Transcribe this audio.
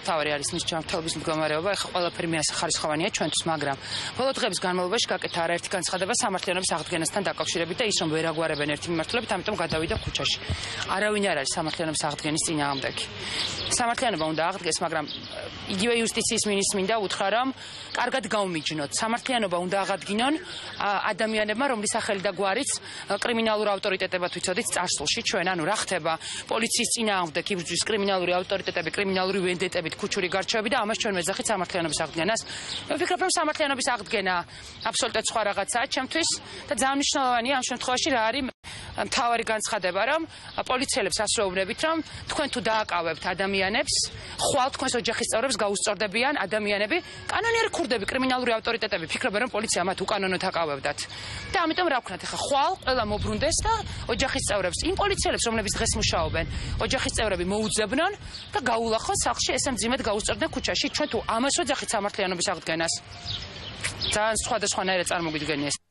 მთავარი არის მის ჯანმრთელობის მდგომარეობა. ეხლა ყველაფერი ხარისხოვანია ჩვენთვის, მაგრამ ბოლო დღეების განმავლობაში გაკეთა არაერთი განცხადება სამართლიანობის აღდგენასთან დაკავშირებით და ის რომ ვერ აგვარებენ ერთი მიმართულებით, ამიტომ გადავიდა ქუჩაში. არავინ არ არის სამართლიანობის აღდგენის წინააღმდეგი. სამართლიანობა უნდა აღდგეს, მაგრამ იგივე იუსტიციის მინისტრს მინდა უთხრა, რომ კარგად გაუმიჯნოთ. სამართლიანობა უნდა აღადგინონ ადამიანებმა, რომლის სახელი და გვარიც კრიმინალურ ავტორიტეტებად ვიცოდით წარსულში ჩვენ, ანუ რა ხდება პოლიციის წინააღმდეგ იბრძვის კრიმინალური ავტორიტეტები, კრიმინალური ვენდეტებით, ქუჩური გარჩევები და ამას ჩვენ ვეძახით სამართლიანობის აღდგენას. მე ვფიქრობ, რომ სამართლიანობის აღდგენა აბსოლუტურად სხვა რაღაცაა ჩემთვის და ძალიან მნიშვნელოვანია ამ შემთხვევაში რა არის მთავარი განცხადება, რომ პოლიციელებს ასრულებთ, რომ თქვენ თუ დააკავებთ ადამიანებს, ხვალ თქვენს ოჯახის წევრებს გაუსწორდებიან ადამიანები, კანონიერი ქურდები, კრიმინალური ავტორიტეტები ფიქრობენ, რომ პოლიცია მათ უკანონოდ აკავებდათ. და ამიტომ რა ვქნათ, ახლა ხვალ ყველა მობრუნდეს და ოჯახის წევრებს, იმ პოლიციელებს, რომლებიც დღეს მუშაობენ, ოჯახის წევრები მოუძებნონ და გაულახონ სახლში, ესე მძიმედ გაუსწორდნენ ქუჩაში. ჩვენ თუ ამას ვეძახით სამართლიანობის აღდგენას, ძალიან სხვადასხვანაირად წარმოგვიდგენია ეს.